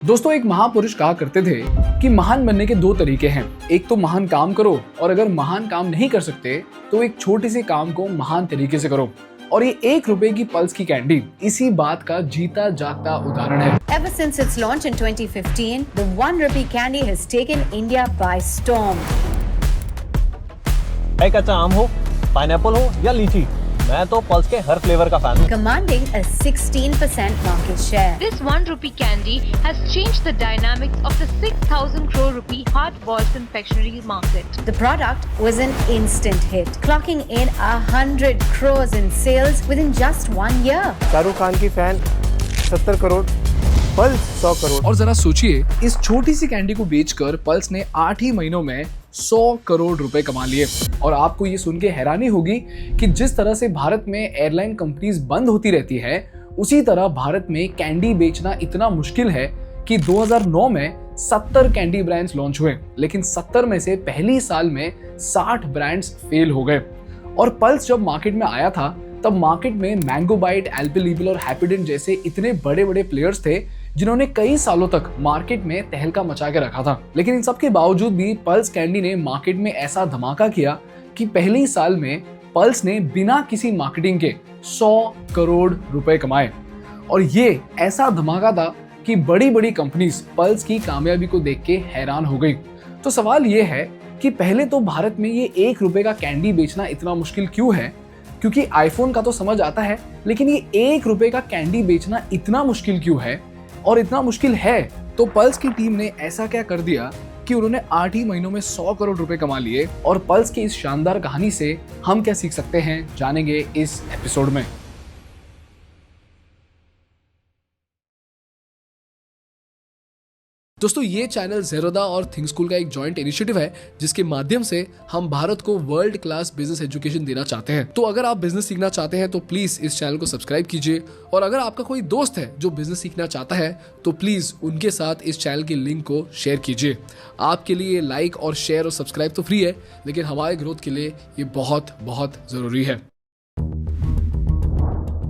दोस्तों, एक महापुरुष कहा करते थे कि महान बनने के दो तरीके हैं। एक तो महान काम करो, और अगर महान काम नहीं कर सकते तो एक छोटे से काम को महान तरीके से करो। और ये 1 रुपए की पल्स की कैंडी इसी बात का जीता जागता उदाहरण है। Ever since its launch in 2015, the 1 rupee candy has taken India by storm. चाहे कच्चा आम हो, पाइनएप्पल हो या लीची, मैं तो पल्स के हर फ्लेवर का फैन हूँ। Commanding a 16% market share. This 1 rupee candy has changed the dynamics of the 6,000 crore rupee hard-boiled confectionery market. The product was an instant hit, clocking in 100 crores in sales within just 1 year. Shahrukh Khan की fan 70 crore, pulse 100 crore. और जरा सोचिए, इस छोटी सी candy को बेचकर pulse ने 8 ही महीनों में 100 करोड़ रुपए कमा लिए। और आपको ये सुन के हैरानी होगी कि जिस तरह से भारत में एयरलाइन कंपनीज बंद होती रहती है, उसी तरह भारत में कैंडी बेचना इतना मुश्किल है कि 2009 में 70 कैंडी ब्रांड्स लॉन्च हुए, लेकिन 70 में से पहली साल में 60 ब्रांड्स फेल हो गए। और पल्स जब मार्केट में आया था, तब मार्केट में मैंगो बाइट, एल्पेंलिबे और हैप्पीडेंट जैसे इतने बड़े बड़े प्लेयर्स थे जिन्होंने कई सालों तक मार्केट में तहलका मचा के रखा था। लेकिन इन सब के बावजूद भी पल्स कैंडी ने मार्केट में ऐसा धमाका किया कि पहले ही साल में पल्स ने बिना किसी मार्केटिंग के 100 करोड़ रुपए कमाए। और ये ऐसा धमाका था कि बड़ी बड़ी कंपनीज पल्स की कामयाबी को देख के हैरान हो गई। तो सवाल ये है कि पहले तो भारत में ये 1 रुपए का कैंडी बेचना इतना मुश्किल क्यों है? क्योंकि आईफोन का तो समझ आता है, लेकिन ये 1 रुपए का कैंडी बेचना इतना मुश्किल क्यों है? और इतना मुश्किल है तो पल्स की टीम ने ऐसा क्या कर दिया कि उन्होंने 8 ही महीनों में 100 करोड़ रुपए कमा लिए। और पल्स की इस शानदार कहानी से हम क्या सीख सकते हैं, जानेंगे इस एपिसोड में। दोस्तों, ये चैनल ज़ेरोदा और थिंक स्कूल का एक जॉइंट इनिशिएटिव है, जिसके माध्यम से हम भारत को वर्ल्ड क्लास बिजनेस एजुकेशन देना चाहते हैं। तो अगर आप बिजनेस सीखना चाहते हैं तो प्लीज इस चैनल को सब्सक्राइब कीजिए। और अगर आपका कोई दोस्त है जो बिजनेस सीखना चाहता है तो प्लीज उनके साथ इस चैनल की लिंक को शेयर कीजिए। आपके लिए लाइक और शेयर और सब्सक्राइब तो फ्री है, लेकिन हमारे ग्रोथ के लिए ये बहुत बहुत जरूरी है।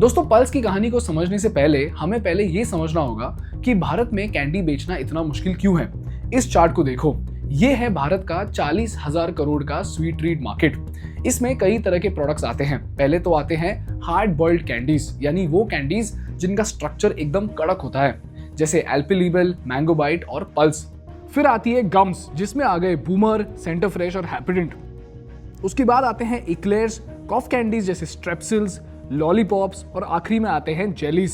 दोस्तों, पल्स की कहानी को समझने से पहले हमें पहले ये समझना होगा कि भारत में कैंडी बेचना इतना मुश्किल क्यों है। इस चार्ट को देखो, ये है भारत का 40,000 करोड़ का स्वीट ट्रीट मार्केट। इसमें कई तरह के प्रोडक्ट्स आते हैं। पहले तो आते हैं हार्ड बॉइल्ड कैंडीज, यानी वो कैंडीज जिनका स्ट्रक्चर एकदम कड़क होता है, जैसे एल्पेंलिबे, मैंगो बाइट और पल्स। फिर आती है गम्स, जिसमें आ गए बूमर, सेंटर फ्रेश और हैप्पीडेंट। उसके बाद आते हैं इक्लेयर्स, कॉफ कैंडीज जैसे स्ट्रेप्सिल्स, लॉलीपॉप्स, और आखिरी में आते हैं जेलीज।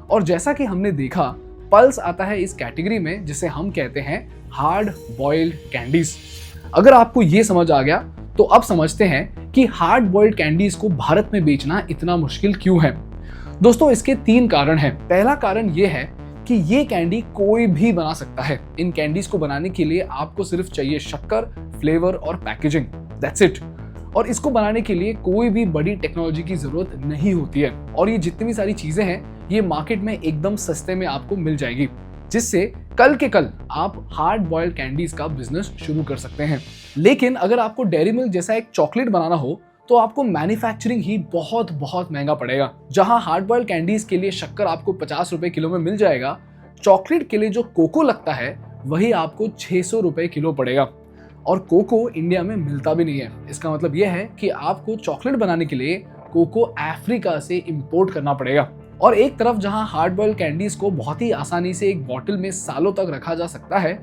और जैसा कि हमने देखा, पल्स आता है इस कैटेगरी में, जिसे हम कहते हैं हार्ड बॉइल्ड कैंडीज। अगर आपको ये समझ आ गया तो अब समझते हैं कि हार्ड बॉइल्ड कैंडीज को भारत में बेचना इतना मुश्किल क्यों है। दोस्तों, इसके 3 कारण हैं। पहला कारण ये है कि ये कैंडी कोई भी बना सकता है। इन कैंडीज को बनाने के लिए आपको सिर्फ चाहिए शक्कर, फ्लेवर और पैकेजिंग, दैट्स इट। और इसको बनाने के लिए कोई भी बड़ी टेक्नोलॉजी की जरूरत नहीं होती है। और ये जितनी भी सारी चीजें हैं, ये मार्केट में एकदम सस्ते में आपको मिल जाएगी, जिससे कल के कल आप हार्ड बॉइल्ड कैंडीज का बिजनेस शुरू कर सकते हैं। लेकिन अगर आपको डेयरी मिल्क जैसा एक चॉकलेट बनाना हो तो आपको मैन्युफैक्चरिंग ही बहुत बहुत महंगा पड़ेगा। जहां हार्ड बॉइल्ड कैंडीज के लिए शक्कर आपको 50 रुपए किलो में मिल जाएगा, चॉकलेट के लिए जो कोको लगता है वही आपको 600 रुपए किलो पड़ेगा। और कोको इंडिया में मिलता भी नहीं है। इसका मतलब यह है कि आपको चॉकलेट बनाने के लिए कोको अफ्रीका से इंपोर्ट करना पड़ेगा। और एक तरफ जहां हार्ड बॉइल्ड कैंडीज को बहुत ही आसानी से एक बॉटल में सालों तक रखा जा सकता है,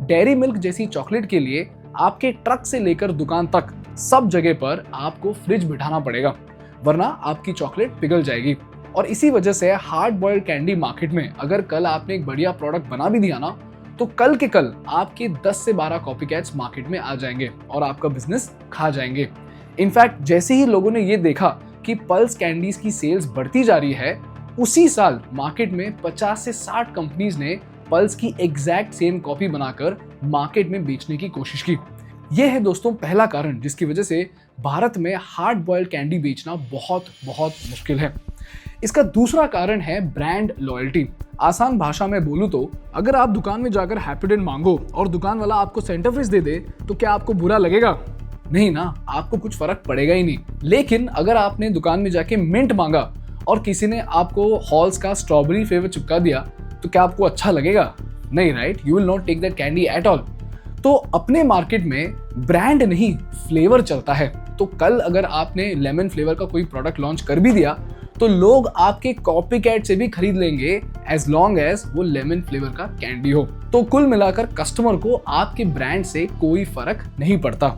डेयरी मिल्क जैसी चॉकलेट के लिए आपके ट्रक से लेकर दुकान तक सब जगह पर आपको फ्रिज बिठाना पड़ेगा, वरना आपकी चॉकलेट पिघल जाएगी। और इसी वजह से हार्ड बॉइल्ड कैंडी मार्केट में अगर कल आपने एक बढ़िया प्रोडक्ट बना भी दिया ना, तो कल के कल आपके 10 से 12 कॉपी कैट्स मार्केट में आ जाएंगे और आपका बिजनेस खा जाएंगे। इनफैक्ट जैसे ही लोगों ने ये देखा कि पल्स कैंडीज की सेल्स बढ़ती जा रही है, उसी साल मार्केट में 50 से 60 कंपनीज ने पल्स की एग्जैक्ट सेम कॉपी बनाकर मार्केट में बेचने की कोशिश की। यह है दोस्तों पहला कारण जिसकी वजह से भारत में हार्ड बॉइल्ड कैंडी बेचना बहुत बहुत मुश्किल है। इसका दूसरा कारण है ब्रांड लॉयल्टी। आसान भाषा में बोलूं तो अगर आप दुकान में जाकर हैप्पीडेंट मांगो और दुकान वाला आपको सेंटर फ्रेश दे दे तो क्या आपको बुरा लगेगा? नहीं ना, आपको कुछ फर्क पड़ेगा ही नहीं। लेकिन अगर आपने दुकान में जाके मिंट मांगा और किसी ने आपको हॉल्स का स्ट्रॉबेरी फ्लेवर चिपका दिया तो क्या आपको अच्छा लगेगा? नहीं right, you will not take that candy at all. तो अपने मार्केट में ब्रांड नहीं फ्लेवर चलता है। तो कल अगर आपने लेमन फ्लेवर का कोई प्रोडक्ट लॉन्च कर भी दिया तो लोग आपके कॉपी कैट से भी खरीद लेंगे एज लॉन्ग एज वो लेमन फ्लेवर का कैंडी हो। तो कुल मिलाकर कस्टमर को आपके ब्रांड से कोई फर्क नहीं पड़ता।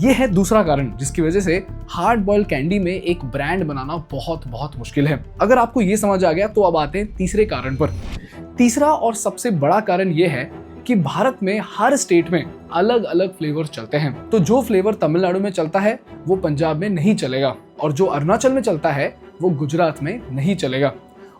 ये है दूसरा कारण जिसकी वजह से हार्ड बॉइल्ड कैंडी में एक ब्रांड बनाना बहुत बहुत मुश्किल है। अगर आपको ये समझ आ गया तो अब आते हैं तीसरे कारण पर। तीसरा और सबसे बड़ा कारण ये है कि भारत में हर स्टेट में अलग अलग फ्लेवर्स चलते हैं। तो जो फ्लेवर तमिलनाडु में चलता है वो पंजाब में नहीं चलेगा, और जो अरुणाचल में चलता है वो गुजरात में नहीं चलेगा।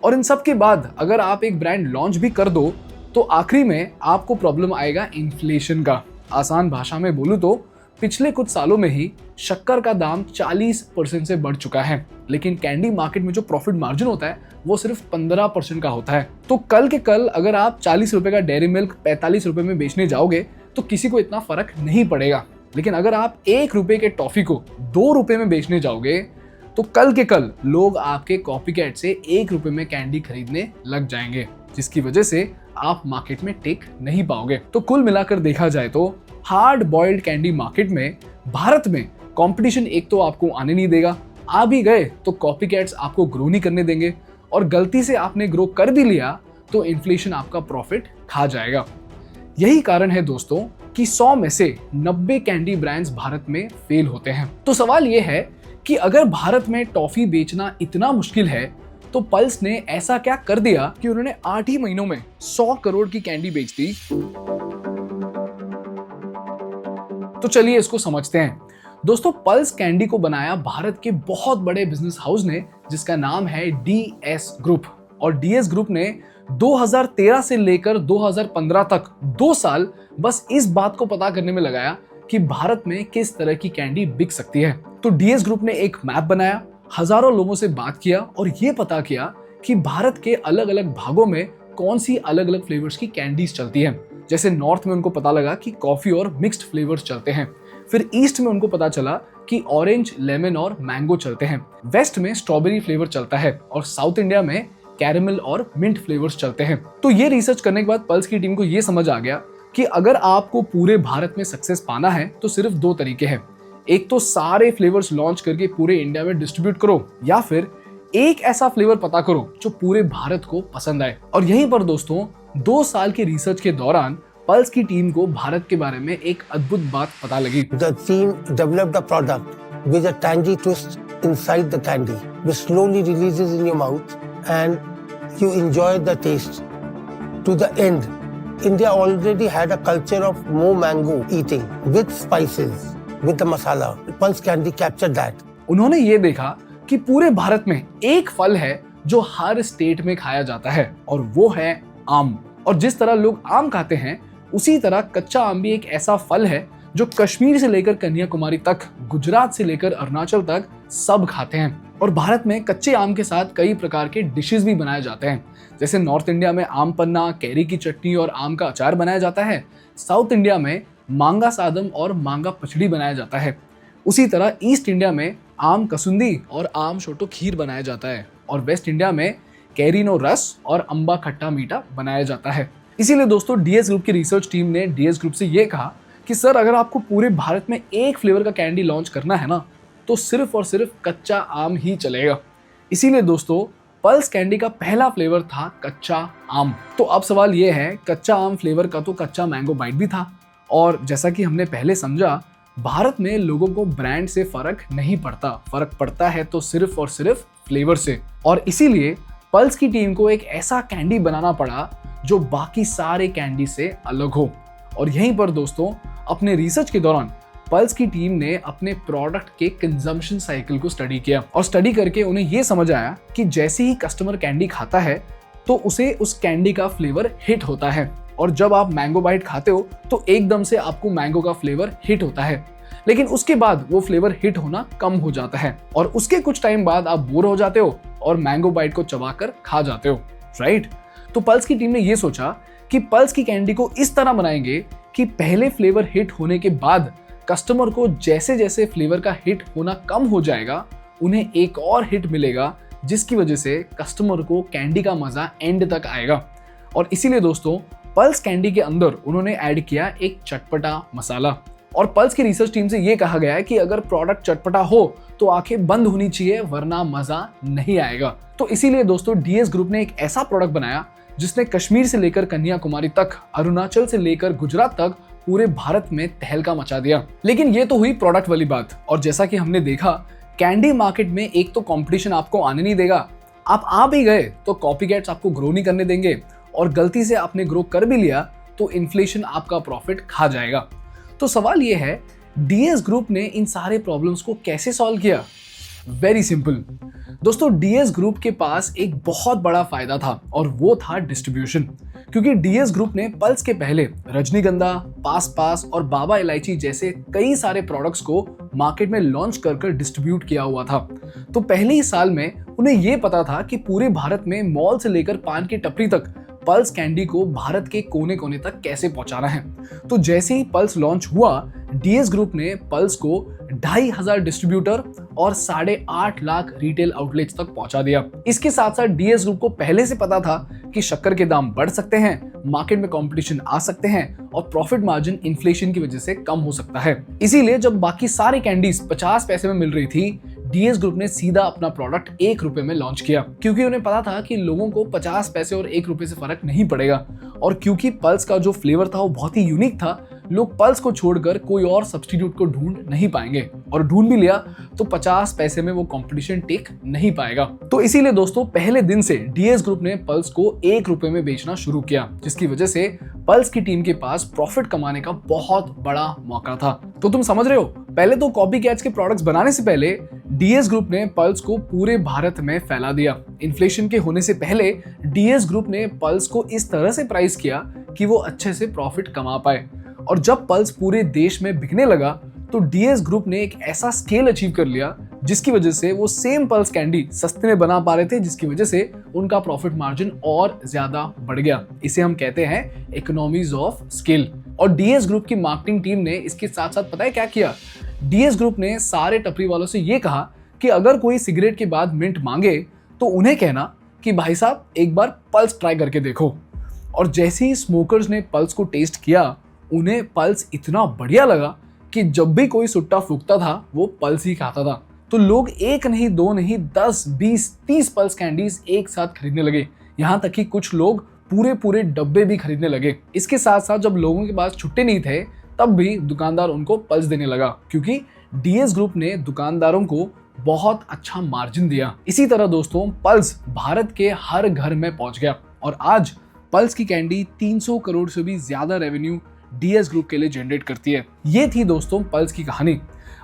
और इन सब के बाद अगर आप एक ब्रांड लॉन्च भी कर दो तो आखिरी में आपको प्रॉब्लम आएगा इन्फ्लेशन का। आसान भाषा में बोलूं तो पिछले कुछ सालों में ही शक्कर का दाम 40% से बढ़ चुका है, लेकिन कैंडी मार्केट में जो प्रॉफिट मार्जिन होता है वो सिर्फ 15% का होता है। तो कल के कल अगर आप 40 रुपए का डेयरी मिल्क 45 रुपए में बेचने जाओगे तो किसी को इतना फर्क नहीं पड़ेगा, लेकिन अगर आप 1 रुपए के टॉफी को 2 रुपए में बेचने जाओगे तो कल के कल लोग आपके कॉपीकैट से 1 रुपए में कैंडी खरीदने लग जाएंगे, जिसकी वजह से आप मार्केट में टिक नहीं पाओगे। तो कुल मिलाकर देखा जाए तो हार्ड बॉइल्ड कैंडी मार्केट में भारत में कंपटीशन एक तो आपको आने नहीं देगा, आ भी गए तो कॉपीकैट्स आपको ग्रो नहीं करने देंगे, और गलती से आपने ग्रो कर भी लिया तो इन्फ्लेशन आपका प्रॉफिट खा जाएगा। यही कारण है दोस्तों कि 100 में से 90 कैंडी ब्रांड्स भारत में फेल होते हैं। तो सवाल यह है कि अगर भारत में टॉफी बेचना इतना मुश्किल है तो पल्स ने ऐसा क्या कर दिया कि उन्होंने 8 ही महीनों में 100 करोड़ की कैंडी बेच दी। तो चलिए इसको समझते हैं। दोस्तों, पल्स कैंडी को बनाया भारत के बहुत बड़े बिजनेस हाउस ने जिसका नाम है DS ग्रुप। और DS ग्रुप ने 2013 से लेकर 2015 तक 2 साल बस इस बात को पता करने में लगाया कि भारत में किस तरह की कैंडी बिक सकती है। तो DS ग्रुप ने एक मैप बनाया, हजारों लोगों से बात किया और ये पता किया कि भारत के अलग अलग भागों में कौन सी अलग अलग फ्लेवर्स की कैंडीज चलती हैं। जैसे नॉर्थ में उनको पता लगा कि कॉफी और मिक्स्ड फ्लेवर्स चलते हैं, फिर ईस्ट में उनको पता चला कि ऑरेंज, लेमन और मैंगो चलते हैं, वेस्ट में स्ट्रॉबेरी फ्लेवर चलता है और साउथ इंडिया में कैरेमल और मिंट फ्लेवर्स चलते हैं। तो ये रिसर्च करने के बाद पल्स की टीम को ये समझ आ गया कि अगर आपको पूरे भारत में सक्सेस पाना है तो सिर्फ 2 तरीके हैं। एक तो सारे फ्लेवर्स लॉन्च करके पूरे इंडिया में डिस्ट्रीब्यूट करो, या फिर एक ऐसा फ्लेवर पता करो जो पूरे भारत को पसंद आए। और यहीं पर दोस्तों 2 साल की रिसर्च के दौरान पल्स की टीम को भारत के बारे में एक अद्भुत बात पता लगी। The team developed a product with a tangy twist inside the candy, which slowly releases in your mouth and you enjoy the taste to the end. India already had a culture of more mango eating with spices, with the masala. Pulse Candy captured that. उन्होंने ये देखा कि पूरे भारत में एक फल है जो हर स्टेट में खाया जाता है और वो है आम। और जिस तरह लोग आम खाते हैं उसी तरह कच्चा आम भी एक ऐसा फल है जो कश्मीर से लेकर कन्याकुमारी तक, गुजरात से लेकर अरुणाचल तक सब खाते हैं। और भारत में कच्चे आम के साथ कई प्रकार के डिशेस भी बनाए जाते हैं। जैसे नॉर्थ इंडिया में आम पन्ना, कैरी की चटनी और आम का अचार बनाया जाता है, साउथ इंडिया में मांगा सादम और मांगा पचड़ी बनाया जाता है, उसी तरह ईस्ट इंडिया में आम कसुंदी और आम शोटो खीर बनाया जाता है, और वेस्ट इंडिया में कैरीनो रस और अम्बा खट्टा मीठा बनाया जाता है। इसीलिए दोस्तों DS ग्रुप की रिसर्च टीम ने DS ग्रुप से ये कहा कि सर अगर आपको पूरे भारत में एक फ्लेवर का कैंडी लॉन्च करना है ना तो सिर्फ और सिर्फ कच्चा आम ही चलेगा। इसीलिए दोस्तों पल्स कैंडी का पहला फ्लेवर था कच्चा आम। तो अब सवाल ये है, कच्चा आम फ्लेवर का तो कच्चा मैंगो बाइट भी था, और जैसा कि हमने पहले समझा भारत में लोगों को ब्रांड से फर्क नहीं पड़ता, फर्क पड़ता है तो सिर्फ और सिर्फ फ्लेवर से। और इसीलिए पल्स की टीम को एक ऐसा कैंडी बनाना पड़ा जो बाकी सारे कैंडी से अलग हो। और यहीं पर दोस्तों अपने रिसर्च के दौरान पल्स की टीम ने अपने प्रोडक्ट के कंजम्पशन साइकिल को स्टडी किया, और स्टडी करके उन्हें यह समझ आया कि जैसे ही कस्टमर कैंडी खाता है तो उसे उस कैंडी का फ्लेवर हिट होता है, और जब आप मैंगो बाइट खाते हो तो एकदम से आपको मैंगो का फ्लेवर हिट होता है, लेकिन उसके बाद वो फ्लेवर हिट होना कम हो जाता है और उसके कुछ टाइम बाद आप बोर हो जाते हो और मैंगो बाइट को चबाकर खा जाते हो, राइट। तो पल्स की टीम ने ये सोचा कि पल्स की कैंडी को इस तरह बनाएंगे कि पहले फ्लेवर हिट होने के बाद कस्टमर को जैसे जैसे फ्लेवर का हिट होना कम हो जाएगा उन्हें एक और हिट मिलेगा, जिसकी वजह से कस्टमर को कैंडी का मजा एंड तक आएगा। और इसीलिए दोस्तों पल्स कैंडी के अंदर उन्होंने ऐड किया एक चटपटा मसाला। और पल्स की रिसर्च टीम से ये कहा गया है कि अगर प्रोडक्ट चटपटा हो तो आंखें बंद होनी चाहिए, वरना मजा नहीं आएगा। तो इसीलिए दोस्तों डीएस ग्रुप ने एक ऐसा प्रोडक्ट बनाया जिसने कश्मीर से लेकर कन्याकुमारी तक, अरुणाचल से लेकर गुजरात तक पूरे भारत में तहलका मचा दिया। लेकिन ये तो हुई प्रोडक्ट वाली बात, और जैसा कि हमने देखा कैंडी मार्केट में एक तो कंपटीशन आपको आने नहीं देगा, आप आ भी गए तो कॉपीकैट्स आपको ग्रो नहीं करने देंगे, और गलती से आपने ग्रो कर भी लिया तो इन्फ्लेशन आपका प्रॉफिट खा जाएगा। तो सवाल ये है, डीएस ग्रुप ने इन सारे प्रॉब्लम्स को कैसे सॉल्व किया? वेरी सिंपल दोस्तों, डीएस ग्रुप के पास एक बहुत बड़ा फायदा था और वो था डिस्ट्रीब्यूशन। क्योंकि डीएस ग्रुप ने पल्स के पहले रजनीगंधा, पास पास और बाबा इलायची जैसे कई सारे प्रोडक्ट्स को मार्केट में लॉन्च कर डिस्ट्रीब्यूट किया हुआ था। तो पहले ही साल में उन्हें ये पता था कि पूरे भारत में मॉल से लेकर पान की टपरी तक पल्स कैंडी को भारत के कोने कोने तक कैसे पहुंचाना है। तो जैसे ही पल्स लॉन्च हुआ, डीएस ग्रुप ने पल्स को 2500 डिस्ट्रीब्यूटर और 8.5 लाख रिटेल आउटलेट्स तक पहुंचा दिया। इसके साथ साथ डीएस ग्रुप को पहले से पता था कि शक्कर के दाम बढ़ सकते हैं, मार्केट में कंपटीशन आ सकते हैं और प्रॉफिट मार्जिन इन्फ्लेशन की वजह से कम हो सकता है। इसीलिए जब बाकी सारी कैंडीज 50 पैसे में मिल रही थी, डीएस ग्रुप ने सीधा अपना प्रोडक्ट 1 रुपए में लॉन्च किया। क्योंकि उन्हें पता था कि लोगों को 50 पैसे और 1 रुपए से फर्क नहीं पड़ेगा, और क्योंकि पल्स का जो फ्लेवर था वो बहुत ही यूनिक था, लोग पल्स को छोड़कर कोई और सब्स्टिट्यूट को ढूंढ नहीं पाएंगे, और ढूंढ भी लिया तो 50 पैसे में वो कंपटीशन टिक नहीं पाएगा। तो इसीलिए दोस्तों पहले दिन से डीएस ग्रुप ने पल्स को 1 रुपए में बेचना शुरू किया, जिसकी वजह से पल्स की टीम के पास प्रॉफिट कमाने का बहुत बड़ा मौका था। तो तुम समझ रहे हो, पहले तो कॉपी कैट्स के प्रोडक्ट्स बनाने से पहले डीएस ग्रुप ने पल्स को पूरे भारत में फैला दिया। इन्फ्लेशन के होने से पहले डीएस ग्रुप ने पल्स को इस तरह से प्राइस किया कि वो अच्छे से प्रॉफिट कमा पाए, और जब पल्स पूरे देश में बिकने लगा तो डीएस ग्रुप ने एक ऐसा स्केल अचीव कर लिया जिसकी वजह से वो सेम पल्स कैंडी सस्ते में बना पा रहे थे, जिसकी वजह से उनका प्रॉफिट मार्जिन और ज्यादा बढ़ गया। इसे हम कहते हैं इकोनॉमीज ऑफ स्केल। और डीएस ग्रुप की मार्केटिंग टीम ने इसके साथ साथ पता है क्या किया? डीएस ग्रुप ने सारे टपरी वालों से ये कहा कि अगर कोई सिगरेट के बाद मिंट मांगे तो उन्हें कहना कि भाई साहब एक बार पल्स ट्राई करके देखो। और जैसे ही स्मोकर्स ने पल्स को टेस्ट किया, उन्हें पल्स इतना बढ़िया लगा कि जब भी कोई सुट्टा फूकता था वो पल्स ही खाता था। तो लोग 1 नहीं 2 नहीं 10, 20, 30 पल्स कैंडीज एक साथ खरीदने लगे। यहाँ तक कि कुछ लोग पूरे डब्बे भी खरीदने लगे। इसके साथ साथ जब लोगों के पास छुट्टे नहीं थे तब भी दुकानदार उनको पल्स देने लगा, क्योंकि डीएस ग्रुप ने दुकानदारों को बहुत अच्छा मार्जिन दिया। इसी तरह दोस्तों पल्स भारत के हर घर में पहुंच गया, और आज पल्स की कैंडी 300 करोड़ से भी ज्यादा रेवेन्यू डीएस ग्रुप के लिए जनरेट करती है। ये थी दोस्तों पल्स की कहानी।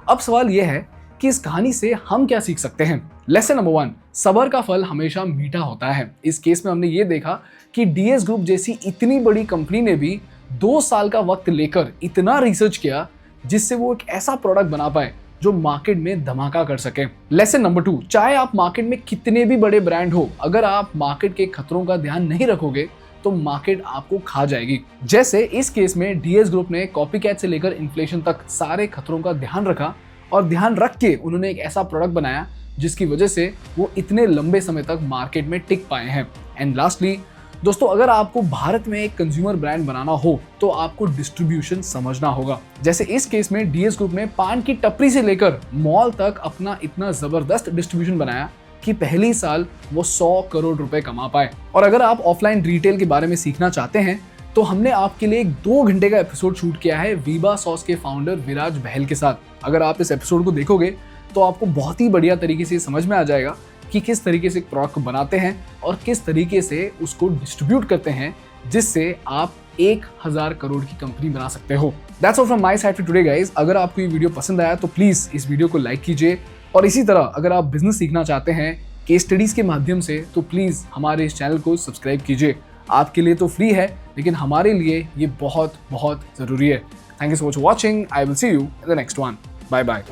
अब सवाल यह है कि इस कहानी से हम क्या सीख सकते हैं? लेसन नंबर 1, सब्र का फल हमेशा मीठा होता है। इस केस में हमने ये देखा कि डीएस ग्रुप जैसी इतनी बड़ी कंपनी ने भी 2 साल का वक्त लेकर इतना रिसर्च किया जिससे वो एक ऐसा प्रोडक्ट बना पाए जो मार्केट में धमाका कर सके। लेसन नंबर 2, चाहे आप मार्केट में कितने भी बड़े ब्रांड हो, अगर आप मार्केट के खतरों का ध्यान नहीं रखोगे तो मार्केट आपको खा जाएगी। जैसे इस केस में डीएस ग्रुप ने कॉपीकैट से लेकर इन्फ्लेशन तक सारे खतरों का ध्यान रखा, और ध्यान रख के उन्होंने एक ऐसा प्रोडक्ट बनाया जिसकी वजह से वो इतने लंबे समय तक मार्केट में टिक पाए हैं। एंड लास्टली दोस्तों, अगर आपको भारत में एक कंज्यूमर ब्रांड बनाना हो तो आपको डिस्ट्रीब्यूशन समझना होगा। जैसे इस केस में डीएस ग्रुप ने पान की टपरी से लेकर मॉल तक अपना इतना जबरदस्त डिस्ट्रीब्यूशन बनाया कि पहली साल वो 100 करोड़ रुपए कमा पाए। और अगर आप ऑफलाइन रिटेल के बारे में सीखना चाहते हैं तो हमने आपके लिए एक 2 घंटे का एपिसोड शूट किया है वीबा सॉस के फाउंडर विराज बहल के साथ। अगर आप इस एपिसोड को देखोगे तो आपको बहुत ही बढ़िया तरीके से समझ में आ जाएगा कि किस तरीके से प्रोडक्ट बनाते हैं और किस तरीके से उसको डिस्ट्रीब्यूट करते हैं, जिससे आप 1000 करोड़ की कंपनी बना सकते हो। That's all from my side for today guys. अगर आपको ये वीडियो पसंद आया तो प्लीज इस वीडियो को लाइक कीजिए, और इसी तरह अगर आप बिजनेस सीखना चाहते हैं केस स्टडीज के माध्यम से तो प्लीज हमारे इस चैनल को सब्सक्राइब कीजिए। आपके लिए तो फ्री है, लेकिन हमारे लिए ये बहुत बहुत जरूरी है। Thank you so much for watching. I will see you in the next one. Bye bye.